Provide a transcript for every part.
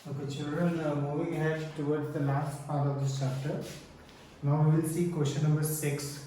Okay, children, moving ahead towards the last part of this chapter. Now we will see question number 6.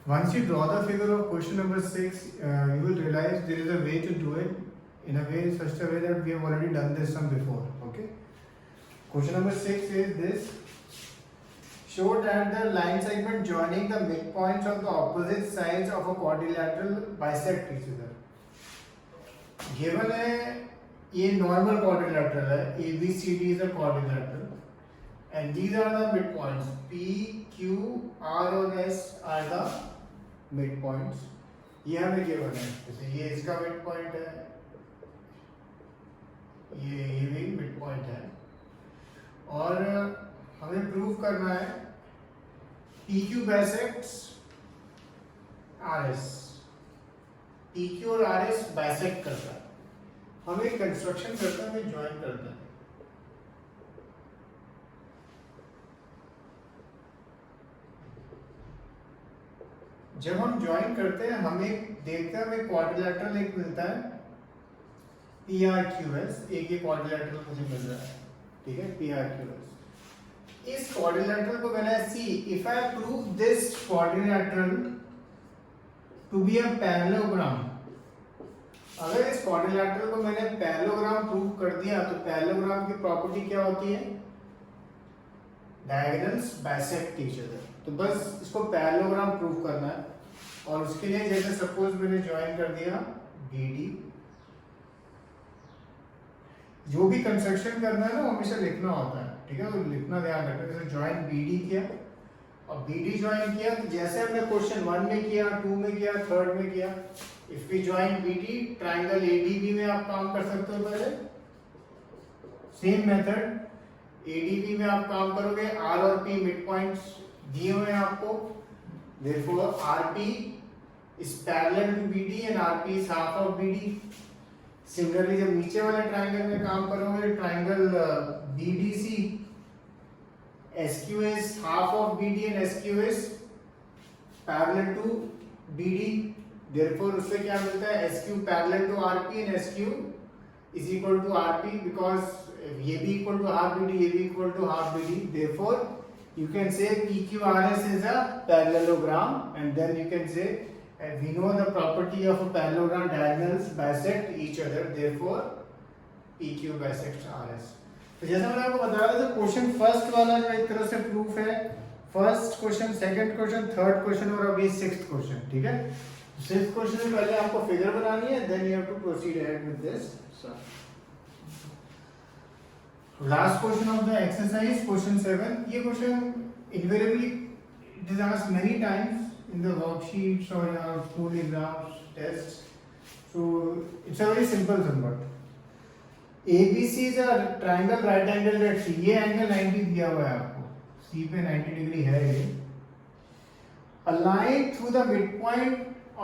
Once you draw the figure of question number 6, you will realize there is a way to do it in a way, such a way that we have already done this one before. Okay. Question number 6 is this. Show that the line segment joining the midpoints of the opposite sides of a quadrilateral bisect each other. Given है ये normal quadrilateral है, ABCD is a quadrilateral, and these are the midpoints. P, Q, R और S are the midpoints. ये हमें given है, जैसे ये इसका midpoint है, ये भी midpoint है, और हमें prove करना है PQ bisects RS. PQ और RS bisect करता है, हमें कंस्ट्रक्शन करता है, हमें ज्वाइन करता है. जब हम ज्वाइन करते हैं हमें देखते हैं हमें क्वाड्रिलेटरल एक मिलता है PRQS, एक ये क्वाड्रिलेटरल मुझे मिल रहा है, ठीक है, PRQS. इस क्वाड्रिलेटरल को मैंने see, if I prove this quadrilateral to be a parallelogram, अगर इस क्वाड्रिलेटरल को मैंने पैरेललोग्राम प्रूव कर दिया तो पैरेललोग्राम की प्रॉपर्टी क्या होती है? Diagonals bisect each other. तो बस इसको पैरेललोग्राम प्रूव करना है, और उसके लिए जैसे सपोज मैंने ज्वाइन कर दिया BD. जो भी कंस्ट्रक्शन करना है ना हमेशा लिखना होता है, ठीक है, तो लिखना ध्यान रखना. जैसे ज्वाइन BD किया और BD ज्वाइन किया, तो जैसे हमने क्वेश्चन 1 में किया, 2 में किया, 3rd में किया. If we join BD, triangle ADB में आप काम कर सकते हो. पहले सेम मेथड ADB में आप काम करोगे. R और P मिड पॉइंट्स दिए हुए हैं आपको, therefore RP is parallel to BD and RP is half of BD. Similarly जब नीचे वाले ट्राइंगल में काम करोगे, triangle BDC, SQ is half of BD and SQ is parallel to BD. Therefore उससे क्या मिलता है? SQ parallel to RP and SQ is equal to RP, because ये भी equal to half BD, ये भी equal to half BD. Therefore you can say PQRS is a parallelogram, and then you can say we know the property of a parallelogram, diagonals bisect each other, therefore PQ bisects RS. तो जैसा मैंने आपको बताया था, question first वाला जो एक तरह से प्रूफ है, first question, second question, third question और अभी सिक्स्थ क्वेश्चन, ठीक है. सिक्स्थ क्वेश्चन में पहले आपको फिगर बनानी है, then you have to proceed ahead with this. Last question of the exercise, question 7. ये question invariably it is asked many times in the worksheets or your school exams, tests. So it's a very simple number. ABC is a triangle right angled at C. ये angle 90 दिया हुआ है आपको, C पे 90 degree है ये. A line through the midpoint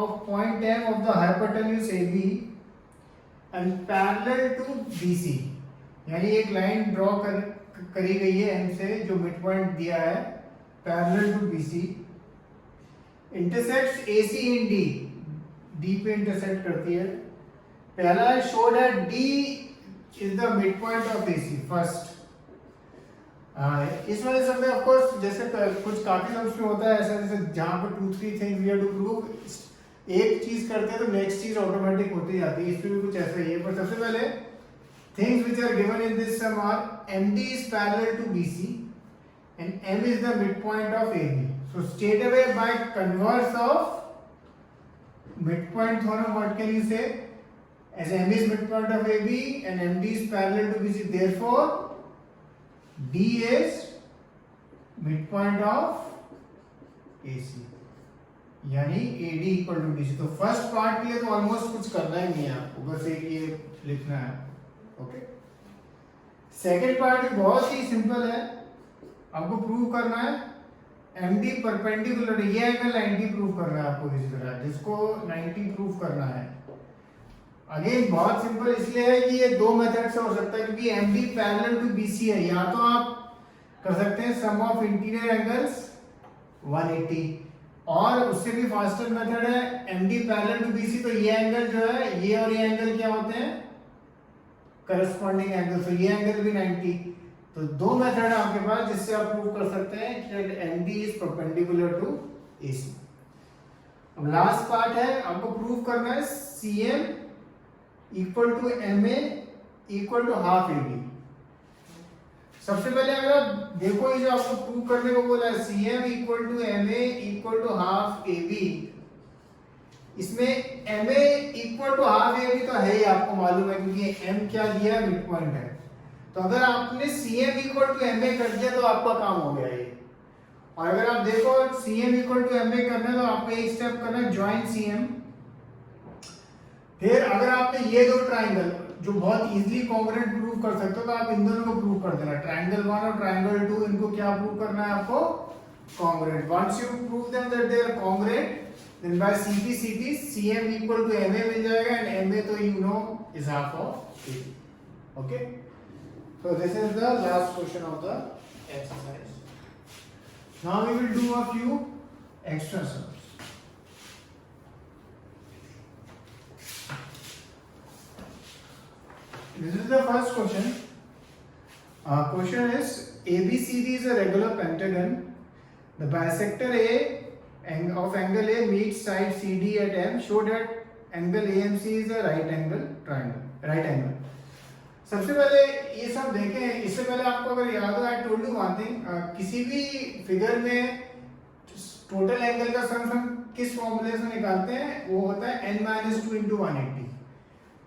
of point M of the hypotenuse AB and parallel to BC. यानी एक लाइन ड्रॉ करी गई है M से जो मिडपॉइंट दिया है, parallel to BC. Intersects AC in D, D पे इंटरसेक्ट करती है. पहला है show that D is the mid point of AC first. इस वजह से ऑफ कोर्स जैसे कुछ काफी सम्स में होता है ऐसा, जैसे जहां पर 2-3 things we have to prove, एक चीज करते हैं तो नेक्स्ट चीज ऑटोमेटिक होती जाती है. इसमें भी कुछ ऐसा ही है. पर सबसे पहले things which are given in this sum are MD is parallel to BC and M is the midpoint of AB. So straight away by converse of midpoint theorem, what can you say? As M is midpoint of AB and MD is parallel to BC, therefore D is midpoint of AC. यानी AD equal to BC. तो first part के लिए तो almost कुछ करना ही नहीं है आपको, बस एक ये लिखना है. ओके. सेकेंड पार्ट बहुत ही सिंपल है, आपको प्रूव करना है MD परपेंडिकुलर, ये एंगल 90 प्रूव करना है आपको इस तरह, जिसको 90 प्रूव करना है. अगेन बहुत सिंपल इसलिए है कि ये दो मेथड से हो सकता है, क्योंकि MD पैरेलल टू BC है. या तो आप कर सकते हैं सम ऑफ इंटीरियर एंगल्स 180, और उससे भी फास्टर मेथड है MD पैरेलल टू BC. तो ये एंगल जो है, ये और ये एंगल क्या होते हैं? करस्पॉन्डिंग एंगल, तो ये एंगल भी 90। तो दो मेथड है आपके पास जिससे आप प्रूव कर सकते हैं कि MD is perpendicular to AC. अब लास्ट पार्ट है, आपको प्रूव करना है CM equal to MA equal to half AB. सबसे पहले अगर आप देखो, ये जो आपको प्रूव करने को बोला है CM equal to MA equal to half AB, इसमें MA equal to half AB तो है ही, आपको मालूम है क्योंकि एम क्या दिया है, मिड पॉइंट है। तो अगर आपने सीएम इक्वल टू एमए कर दिया तो आपका काम हो गया ये। और अगर आप देखो सीएम इक्वल टू एमए करना है तो आपको एक स्टेप करना है ज्वाइन सीएम। फिर अगर आपने ये दो ट्राइंगल जो बहुत इजीली कॉन्ग्रुएंट प्रूव कर सकते हो तो आप इन दोनों को प्रूव कर देना, ट्राइंगल 1 और ट्राइंगल 2, इनको क्या प्रूव करना है आपको, congruent. Once you prove them that they are congruent, then by CP CM equal to MA मिल जाएगा, एंड MA तो you know is half of AB। Okay, so this is the last question of the exercise. Now we will do a few extra sums. This is the first question. Question is ABCD is a regular pentagon. The bisector A of angle A meets side CD at M. Show that angle AMC is a right angle triangle. Right angle. सबसे पहले ये सब देखें, इससे पहले आपको अगर याद हो, I told you one thing, किसी भी फिगर में टोटल एंगल का सम हम किस फॉर्मूले से निकालते हैं, वो होता है n-2 into 180।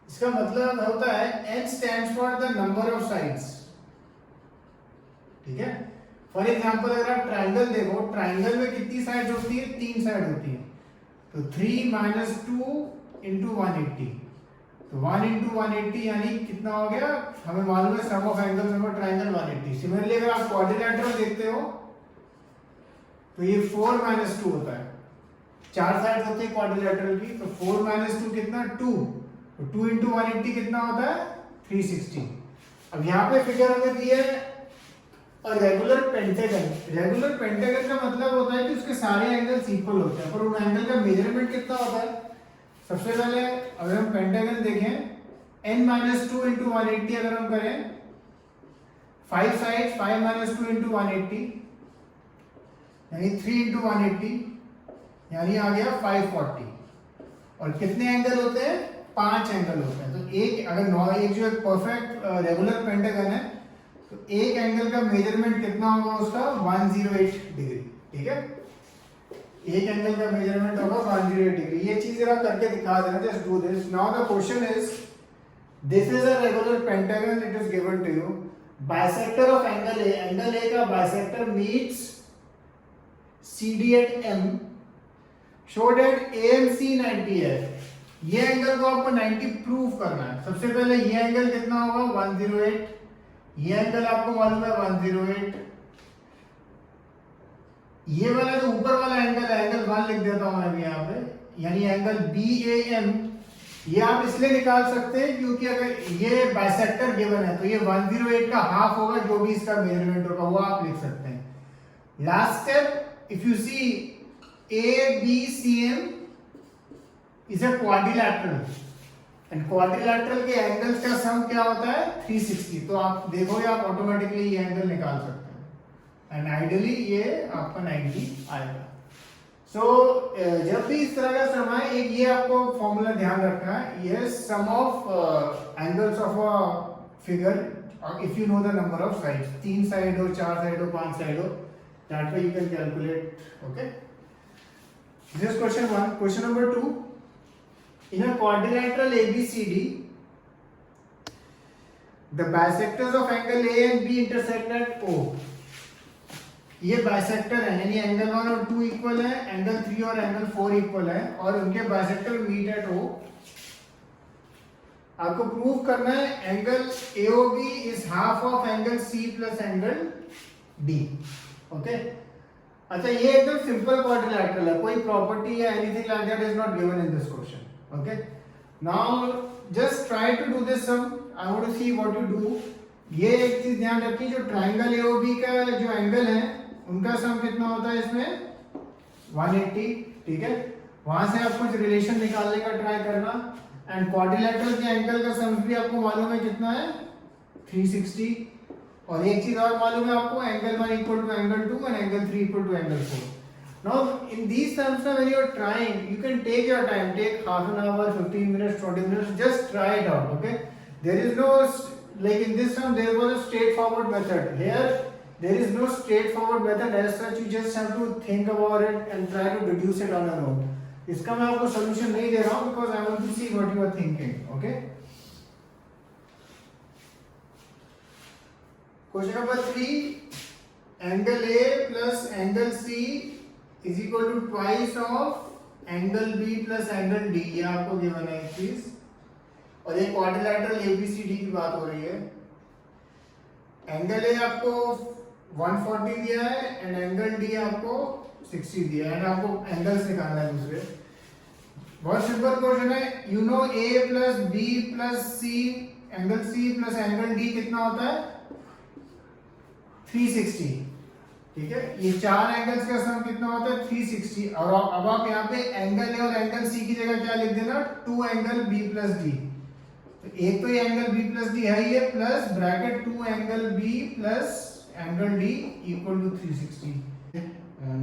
इसका मतलब होता है n stands for the number of sides, ठीक है। फॉर एग्जांपल अगर आप ट्राइंगल देखो, ट्राइंगल में कितनी साइड होती है, 3 साइड होती है, तो 3 - 2 into 180, तो 1 into 180 यानी कितना हो गया, हमें मालूम है sum of angles of a triangle 180। Similarly अगर आप क्वाड्रिलेटरल देखते हो तो ये 4 - 2 होता है, 4 साइड्स होती है क्वाड्रिलेटरल की, तो 4 - 2 कितना, 2, तो 2 into 180 कितना होता है, 360। अब यहाँ पे फिगर हमें दी है रेगुलर पेंटागन। रेगुलर पेंटागन का मतलब होता है कि उसके सारे एंगल्स इक्वल होते हैं, पर उन एंगल का मेजरमेंट कितना होता है। सबसे पहले अगर हम पेंटागन देखें, n-2 into 180 अगर हम करें, 5 साइड्स 5 - 2 into 180 यानी 3 into 180 यानी आ गया 540। और कितने एंगल होते हैं, 5 एंगल होते हैं। तो एक अगर एक जो एक परफेक्ट रेगुलर पेंटागन है तो एक एंगल का मेजरमेंट कितना होगा उसका, 108 डिग्री, ठीक है। एक एंगल का मेजरमेंट होगा 108 डिग्री। ये चीज जरा करके दिखा देना, just do this. Now the question is, this is a regular pentagon, it is given to you, bisector of angle A, angle A का bisector meets CD at M, show that AMC 90 है। ये angle को आपको 90 prove करना है। सबसे पहले ये एंगल कितना होगा, 108, ये एंगल आपको मालूम है 108, ये वाला जो ऊपर वाला एंगल है, एंगल 1 लिख देता हूं मैं भी यहाँ पे, यानी एंगल BAM, ये आप इसलिए निकाल सकते हैं क्योंकि अगर ये बाइसेक्टर गिवन है तो ये 108 का हाफ होगा, जो भी इसका मेजरमेंट होगा वो आप लिख सकते हैं। Last step, if you see ABCM is a quadrilateral, and quadrilateral के एंगल्स का सम क्या होता है, 360। तो आप देखोगे आप ऑटोमेटिकली ये एंगल निकाल सकते हैं, एंड आइडियली ये आपका 90 आएगा। सो जब भी इस तरह का सम है, एक ये आपको फॉर्मूला ध्यान रखना है, ये sum of angles of a figure if you know the number of sides, 3 side हो, 4 साइड हो, 5 साइड हो, that way you can calculate. Okay, this is question 1। Question number 2, in a quadrilateral ABCD, the bisectors of angle A and B intersect at O। ये bisector है, यानी angle 1 और 2 equal है, angle 3 और angle 4 equal है, और उनके bisector meet at O। आपको प्रूव करना है angle AOB is half of angle C plus angle D। Okay, अच्छा ये एकदम सिंपल क्वाड्रिलैटरल है, कोई प्रॉपर्टी या anything like that is not given in this question. Okay, now just try to do this sum. I want to see what you do. ये एक चीज ध्यान रखिए, जो ट्राइंगल AOB का जो एंगल है उनका सम कितना होता है इसमें, 180, ठीक है। वहां से आप कुछ रिलेशन निकालने का ट्राई करना। एंड क्वाड्रिलेटरल के एंगल का सम भी आपको मालूम है कितना है 360। और एक चीज और मालूम है आपको, angle 1 equal to angle 2 and angle 3 equal to angle 4। Now in these terms when you are trying, you can take your time, take half an hour, 15 minutes, 20 minutes, just try it out, okay? There is no, like in this term there was a straightforward method. Here there is no straightforward method as such, you just have to think about it and try to deduce it on your own. इसका मैं आपको solution नहीं दे रहा हूँ because I want to see what you are thinking, okay? Question number 3, angle A plus angle C is equal to twice of angle B plus angle D। ये आपको given है एक चीज, और एक क्वाड्रिलेटरल ABCD की बात हो रही है। एंगल ए आपको 140 दिया है एंड एंगल डी आपको 60 दिया है, एंड आपको एंगल्स निकालना है दूसरे। बहुत सिंपल क्वेश्चन है, you know A plus B plus C, angle C plus angle D कितना होता है 360, ठीक है। ये चार एंगल्स का सम कितना होता है 360। और अब आप यहाँ पे एंगल ए और एंगल सी की जगह क्या लिख देना, 2 एंगल बी प्लस डी। तो एक तो ये एंगल बी प्लस डी है ये, plus bracket 2 angle B plus angle D equal to 360।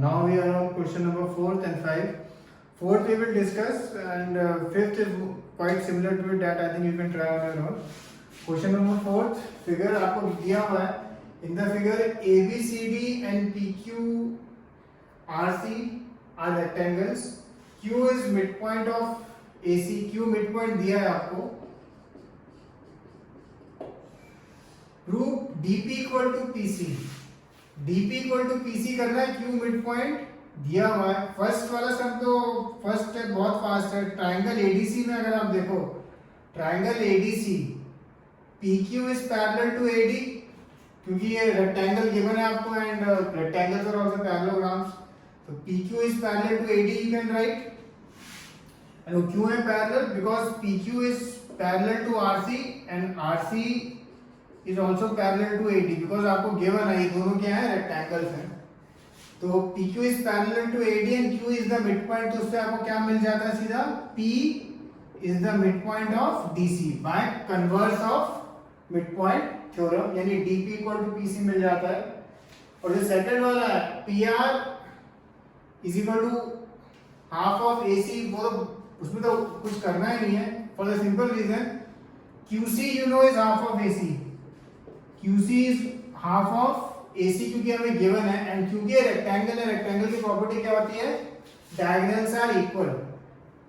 Now we are on question number 4th and 5. 4th we will discuss and 5th is quite similar to it, that I think you can try on your own. Question number 4th, figure आपको दिया हुआ है। In the figure, ABCD and PQRC are rectangles. Q is midpoint of AC. Q midpoint दिया है आपको। Prove DP equal to PC. DP equal to PC करना है, Q midpoint दिया हुआ है। फर्स्ट वाला सम तो फर्स्ट स्टेप बहुत फास्ट है। ट्राइंगल ADC में अगर आप देखो, triangle ADC PQ is parallel to AD, क्योंकि ये रेक्टेंगल गिवन है आपको and rectangles are also parallelograms, तो PQ is parallel to AD you can write, and क्यों है parallel, because PQ is parallel to RC and RC is also parallel to AD, because आपको given है ये दोनों क्या है रेक्टेंगल्स हैं। तो PQ is parallel to AD and Q is the midpoint, तो उससे आपको क्या मिल जाता है सीधा, P is the midpoint of DC by converse of midpoint theorem, यानी DP इक्वल टू PC मिल जाता है। और जो सेकंड वाला है PR is equal to half of AC, वो उसमें तो कुछ करना ही नहीं है, for the simple reason QC you know is half of AC, QC is half of AC क्योंकि हमें गिवन है, एंड क्योंकि रेक्टेंगल है, रेक्टेंगल की प्रॉपर्टी क्या होती है, डायगोनल्स आर इक्वल,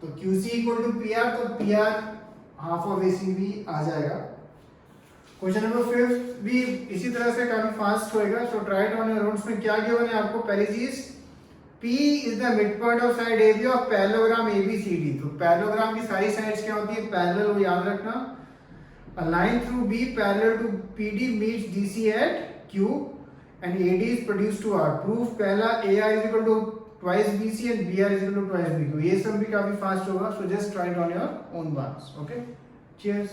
तो QC इक्वल टू PR, तो PR हाफ ऑफ AC भी आ जाएगा। क्वेश्चन नंबर 5 भी इसी तरह से काफी फास्ट होएगा, so try it on your own. में क्या गिवन है आपको, पहली चीज P is the midpoint of side AB of parallelogram ABCD। तो पैरेललोग्राम की सारी साइड्स क्या होती है, पैरेलल, वो याद रखना। A line through B parallel to PD meets DC at Q and AD is produced to R। Proof पहला, AR is equal to twice BC and BR is equal to twice BQ। ये सब भी काफी fast होगा, so just try it on your own once, okay. Cheers.